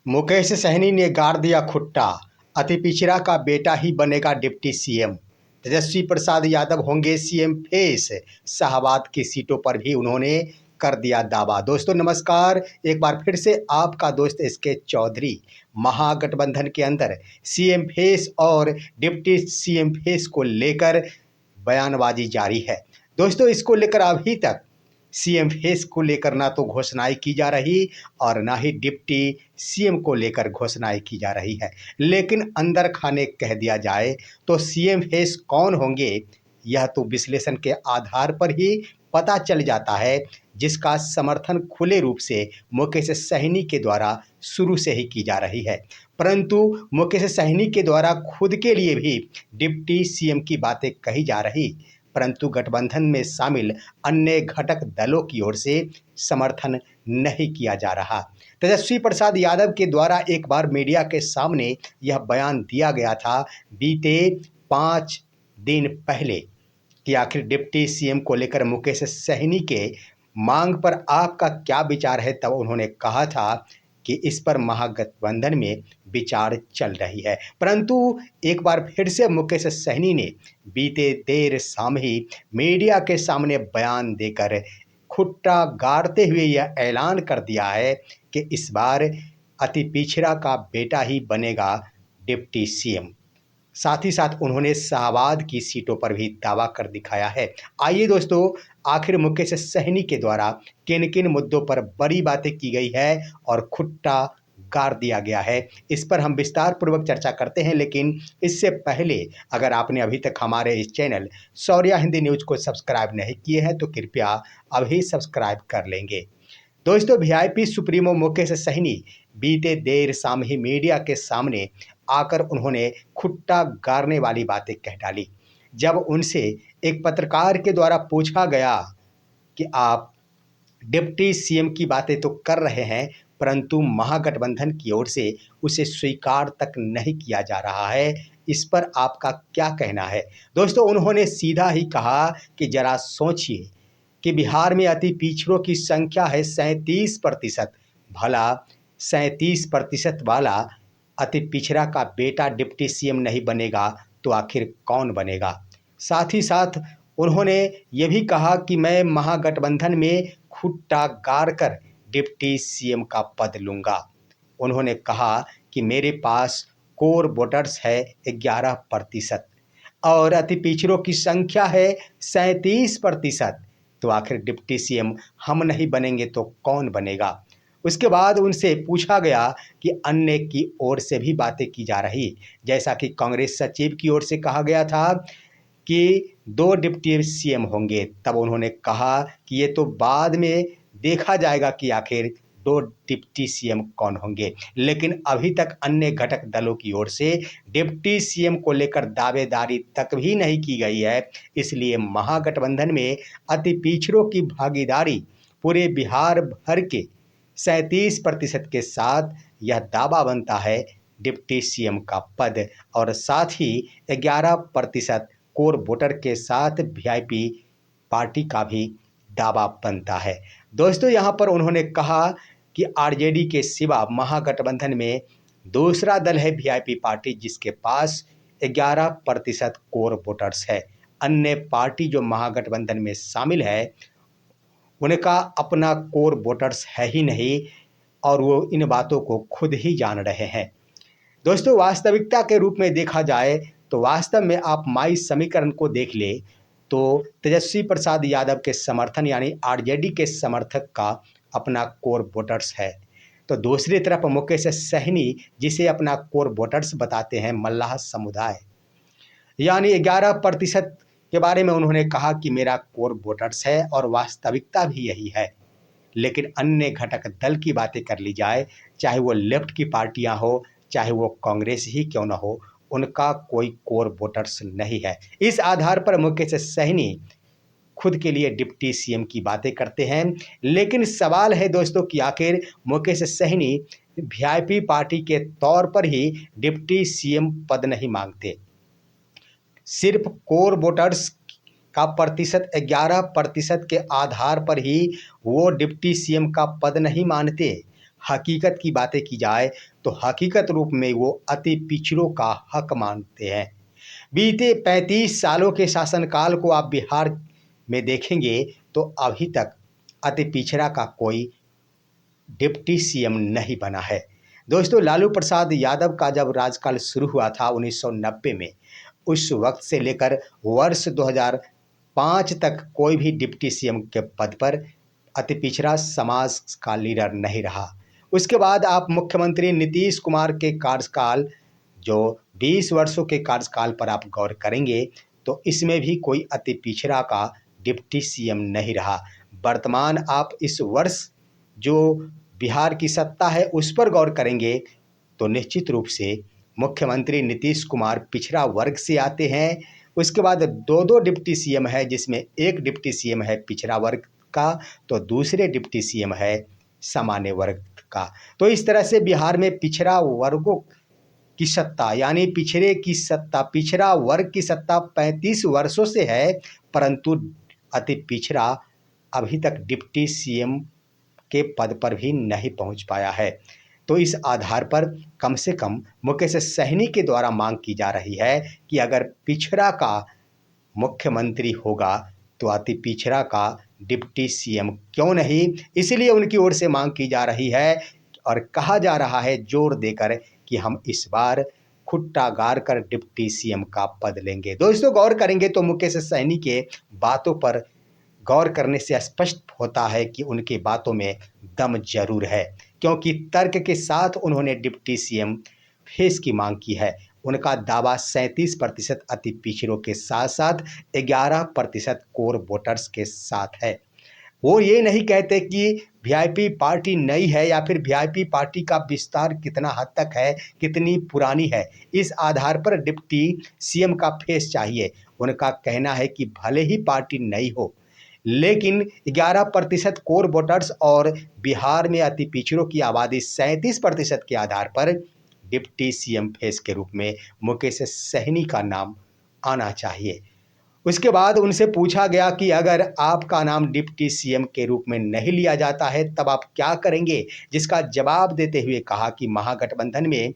मुकेश सहनी ने गाड़ दिया खुट्टा। अति पिछड़ा का बेटा ही बनेगा डिप्टी सीएम। तेजस्वी प्रसाद यादव होंगे सीएम फेस। शाहबाद की सीटों पर भी उन्होंने कर दिया दावा। दोस्तों नमस्कार, एक बार फिर से आपका दोस्त एसके चौधरी। महागठबंधन के अंदर सीएम फेस और डिप्टी सीएम फेस को लेकर बयानबाजी जारी है। दोस्तों इसको लेकर अभी तक सीएम फेस को लेकर ना तो घोषणाएं की जा रही और ना ही डिप्टी सीएम को लेकर घोषणाएं की जा रही है। लेकिन अंदर खाने कह दिया जाए तो सीएम फेस कौन होंगे यह तो विश्लेषण के आधार पर ही पता चल जाता है, जिसका समर्थन खुले रूप से मुकेश सहनी के द्वारा शुरू से ही की जा रही है। परंतु मुकेश सहनी के द्वारा खुद के लिए भी डिप्टी सीएम की बातें कही जा रही, परंतु गठबंधन में शामिल अन्य घटक दलों की ओर से समर्थन नहीं किया जा रहा। तेजस्वी प्रसाद यादव के द्वारा एक बार मीडिया के सामने यह बयान दिया गया था बीते 5 दिन पहले कि आखिर डिप्टी सीएम को लेकर मुकेश सहनी के मांग पर आपका क्या विचार है। तब उन्होंने कहा था कि इस पर महागठबंधन में विचार चल रही है। परंतु एक बार फिर से मुकेश सहनी ने बीते देर शाम ही मीडिया के सामने बयान देकर खुट्टा गाड़ते हुए यह ऐलान कर दिया है कि इस बार अति पिछड़ा का बेटा ही बनेगा डिप्टी सीएम। साथ ही साथ उन्होंने शाहबाद की सीटों पर भी दावा कर दिखाया है। आइए दोस्तों, आखिर मुकेश सहनी के द्वारा किन किन मुद्दों पर बड़ी बातें की गई है और खुट्टा गाड़ दिया गया है, इस पर हम विस्तार पूर्वक चर्चा करते हैं। लेकिन इससे पहले अगर आपने अभी तक हमारे इस चैनल शौर्या हिंदी न्यूज को सब्सक्राइब नहीं किए हैं तो कृपया अभी सब्सक्राइब कर लेंगे। दोस्तों वीआईपी सुप्रीमो मुकेश सहनी बीते देर शाम ही मीडिया के सामने आकर उन्होंने खुट्टा गाड़ने वाली बातें कह डाली। जब उनसे एक पत्रकार के द्वारा पूछा गया कि आप डिप्टी सीएम की बातें तो कर रहे हैं, परंतु महागठबंधन की ओर से उसे स्वीकार तक नहीं किया जा रहा है, इस पर आपका क्या कहना है। दोस्तों उन्होंने सीधा ही कहा कि जरा सोचिए कि बिहार में अति पिछड़ों की संख्या है 37%। भला 37% वाला अति पिछड़ा का बेटा डिप्टी सीएम नहीं बनेगा तो आखिर कौन बनेगा। साथ ही साथ उन्होंने ये भी कहा कि मैं महागठबंधन में खुट्टा गाड़ कर डिप्टी सीएम का पद लूँगा। उन्होंने कहा कि मेरे पास कोर वोटर्स है 11% और अति पिछड़ों की संख्या है 37%, तो आखिर डिप्टी सीएम हम नहीं बनेंगे तो कौन बनेगा। उसके बाद उनसे पूछा गया कि अन्य की ओर से भी बातें की जा रही, जैसा कि कांग्रेस सचिव की ओर से कहा गया था कि 2 डिप्टी सीएम होंगे। तब उन्होंने कहा कि ये तो बाद में देखा जाएगा कि आखिर 2 डिप्टी सीएम कौन होंगे। लेकिन अभी तक अन्य घटक दलों की ओर से डिप्टी सीएम को लेकर दावेदारी तक भी नहीं की गई है। इसलिए महागठबंधन में अति पिछड़ों की भागीदारी पूरे बिहार भर के 37% के साथ यह दावा बनता है डिप्टी सीएम का पद, और साथ ही 11% कोर वोटर के साथ वीआईपी पार्टी का भी दावा बनता है। दोस्तों यहाँ पर उन्होंने कहा कि आरजेडी के सिवा महागठबंधन में दूसरा दल है वीआईपी पार्टी, जिसके पास 11% कोर वोटर्स है। अन्य पार्टी जो महागठबंधन में शामिल है उनका अपना कोर वोटर्स है ही नहीं, और वो इन बातों को खुद ही जान रहे हैं। दोस्तों वास्तविकता के रूप में देखा जाए तो वास्तव में आप माई समीकरण को देख ले तो तेजस्वी प्रसाद यादव के समर्थन यानी आरजेडी के समर्थक का अपना कोर वोटर्स है, तो दूसरी तरफ मुकेश सहनी जिसे अपना कोर वोटर्स बताते हैं मल्लाह समुदाय, यानी 11% के बारे में उन्होंने कहा कि मेरा कोर वोटर्स है, और वास्तविकता भी यही है। लेकिन अन्य घटक दल की बातें कर ली जाए, चाहे वो लेफ्ट की पार्टियां हो चाहे वो कांग्रेस ही क्यों ना हो, उनका कोई कोर वोटर्स नहीं है। इस आधार पर मुकेश सहनी खुद के लिए डिप्टी सीएम की बातें करते हैं। लेकिन सवाल है दोस्तों कि आखिर मुकेश सहनी वीआईपी पार्टी के तौर पर ही डिप्टी सीएम पद नहीं मांगते, सिर्फ कोर वोटर्स का प्रतिशत 11% के आधार पर ही वो डिप्टी सीएम का पद नहीं मानते। हकीकत की बातें की जाए तो हकीकत रूप में वो अति पिछड़ों का हक मानते हैं। बीते 35 सालों के शासनकाल को आप बिहार में देखेंगे तो अभी तक अति पिछड़ा का कोई डिप्टी सीएम नहीं बना है। दोस्तों, लालू प्रसाद यादव का जब राजकाल शुरू हुआ था 1990 में, उस वक्त से लेकर वर्ष 2005 तक कोई भी डिप्टी सीएम के पद पर अति पिछड़ा समाज का लीडर नहीं रहा। उसके बाद आप मुख्यमंत्री नीतीश कुमार के कार्यकाल, जो 20 वर्षों के कार्यकाल पर आप गौर करेंगे तो इसमें भी कोई अति पिछड़ा का डिप्टी सीएम नहीं रहा। वर्तमान आप इस वर्ष जो बिहार की सत्ता है उस पर गौर करेंगे तो निश्चित रूप से मुख्यमंत्री नीतीश कुमार पिछड़ा वर्ग से आते हैं। उसके बाद दो दो डिप्टी सीएम है, जिसमें एक डिप्टी सीएम है पिछड़ा वर्ग का तो दूसरे डिप्टी सीएम है सामान्य वर्ग का। तो इस तरह से बिहार में पिछड़ा वर्गों की सत्ता, यानी पिछड़े की सत्ता, पिछड़ा वर्ग की सत्ता 35 वर्षों से है, परंतु अति पिछड़ा अभी तक डिप्टी सीएम के पद पर भी नहीं पहुंच पाया है। तो इस आधार पर कम से कम मुकेश सहनी के द्वारा मांग की जा रही है कि अगर पिछड़ा का मुख्यमंत्री होगा तो अति पिछड़ा का डिप्टी सीएम क्यों नहीं। इसलिए उनकी ओर से मांग की जा रही है और कहा जा रहा है जोर देकर कि हम इस बार खुट्टा गाड़ कर डिप्टी सीएम का पद लेंगे। दोस्तों, गौर करेंगे तो मुकेश सहनी के बातों पर गौर करने से स्पष्ट होता है कि उनकी बातों में दम जरूर है, क्योंकि तर्क के साथ उन्होंने डिप्टी सीएम फेस की मांग की है। उनका दावा 37% अति पिछड़ों के साथ साथ 11% कोर वोटर्स के साथ है। वो ये नहीं कहते कि वीआईपी पार्टी नई है या फिर वीआईपी पार्टी का विस्तार कितना हद तक है, कितनी पुरानी है। इस आधार पर डिप्टी सीएम का फेस चाहिए। उनका कहना है कि भले ही पार्टी नई हो, लेकिन 11% कोर वोटर्स और बिहार में अति पिछड़ों की आबादी 37% के आधार पर डिप्टी सीएम फेस के रूप में मुकेश सहनी का नाम आना चाहिए। उसके बाद उनसे पूछा गया कि अगर आपका नाम डिप्टी सीएम के रूप में नहीं लिया जाता है तब आप क्या करेंगे, जिसका जवाब देते हुए कहा कि महागठबंधन में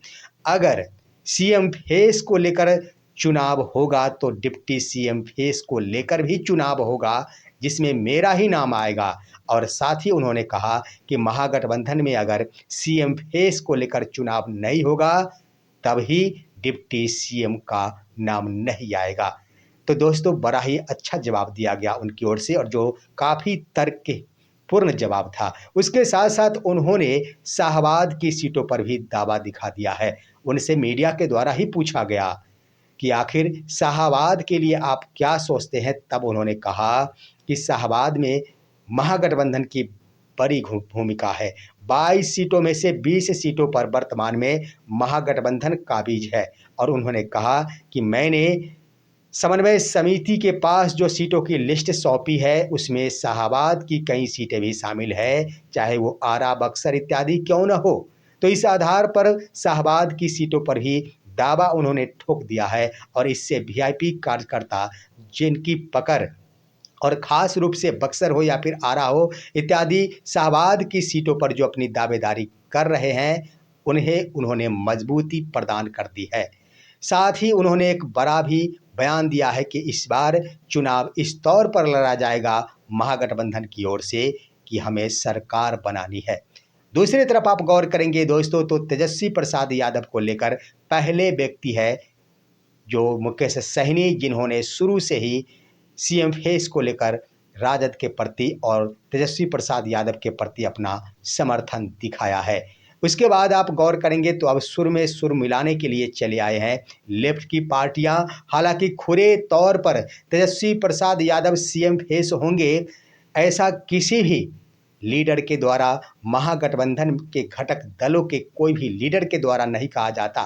अगर सीएम फेस को लेकर चुनाव होगा तो डिप्टी सीएम फेस को लेकर भी चुनाव होगा, जिसमें मेरा ही नाम आएगा। और साथ ही उन्होंने कहा कि महागठबंधन में अगर सीएम फेस को लेकर चुनाव नहीं होगा तब ही डिप्टी सीएम का नाम नहीं आएगा। तो दोस्तों, बड़ा ही अच्छा जवाब दिया गया उनकी ओर से और जो काफ़ी तर्कपूर्ण जवाब था। उसके साथ साथ उन्होंने शाहबाद की सीटों पर भी दावा दिखा दिया है। उनसे मीडिया के द्वारा ही पूछा गया कि आखिर शाहबाद के लिए आप क्या सोचते हैं, तब उन्होंने कहा कि शाहबाद में महागठबंधन की बड़ी भूमिका है। 22 सीटों में से 20 सीटों पर वर्तमान में महागठबंधन काबिज है। और उन्होंने कहा कि मैंने समन्वय समिति के पास जो सीटों की लिस्ट सौंपी है उसमें शाहबाद की कई सीटें भी शामिल है, चाहे वो आरा, बक्सर इत्यादि क्यों न हो। तो इस आधार पर शाहबाद की सीटों पर ही दावा उन्होंने ठोक दिया है और इससे वीआईपी कार्यकर्ता जिनकी पकड़ और ख़ास रूप से बक्सर हो या फिर आरा हो इत्यादि शाहबाद की सीटों पर जो अपनी दावेदारी कर रहे हैं उन्हें उन्होंने मजबूती प्रदान कर दी है। साथ ही उन्होंने एक बड़ा भी बयान दिया है कि इस बार चुनाव इस तौर पर लड़ा जाएगा महागठबंधन की ओर से कि हमें सरकार बनानी है। दूसरी तरफ आप गौर करेंगे दोस्तों तो तेजस्वी प्रसाद यादव को लेकर पहले व्यक्ति है जो मुकेश सहनी, जिन्होंने शुरू से ही सीएम फेस को लेकर राजद के प्रति और तेजस्वी प्रसाद यादव के प्रति अपना समर्थन दिखाया है। उसके बाद आप गौर करेंगे तो अब सुर में सुर मिलाने के लिए चले आए हैं लेफ्ट की पार्टियां। हालांकि खुले तौर पर तेजस्वी प्रसाद यादव सीएम फेस होंगे ऐसा किसी भी लीडर के द्वारा, महागठबंधन के घटक दलों के कोई भी लीडर के द्वारा नहीं कहा जाता।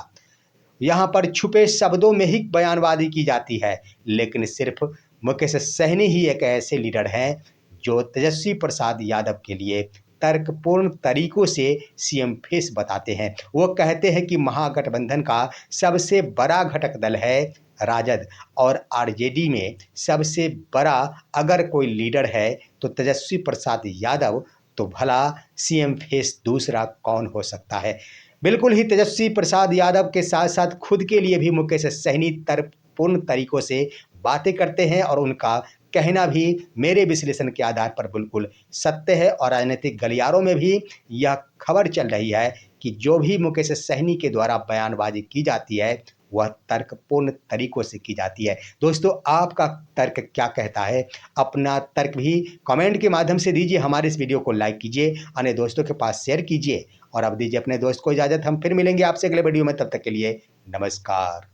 यहाँ पर छुपे शब्दों में ही बयानबाजी की जाती है, लेकिन सिर्फ मुकेश सहनी ही एक ऐसे लीडर हैं जो तेजस्वी प्रसाद यादव के लिए तर्कपूर्ण तरीकों से सीएम फेस बताते हैं। वो कहते हैं कि महागठबंधन का सबसे बड़ा घटक दल है राजद और आरजेडी में सबसे बड़ा अगर कोई लीडर है तो तेजस्वी प्रसाद यादव तो भला सीएम फेस दूसरा कौन हो सकता है। बिल्कुल ही तेजस्वी प्रसाद यादव के साथ साथ खुद के लिए भी मुकेश सहनी तर्कपूर्ण तरीकों से बातें करते हैं और उनका कहना भी मेरे विश्लेषण के आधार पर बिल्कुल सत्य है। और राजनीतिक गलियारों में भी यह खबर चल रही है कि जो भी मुकेश सहनी के द्वारा बयानबाजी की जाती है वह तर्कपूर्ण तरीकों से की जाती है। दोस्तों, आपका तर्क क्या कहता है? अपना तर्क भी कमेंट के माध्यम से दीजिए। हमारे इस वीडियो को लाइक कीजिए, अन्य दोस्तों के पास शेयर कीजिए और अब दीजिए अपने दोस्त को इजाज़त। हम फिर मिलेंगे आपसे अगले वीडियो में, तब तक के लिए नमस्कार।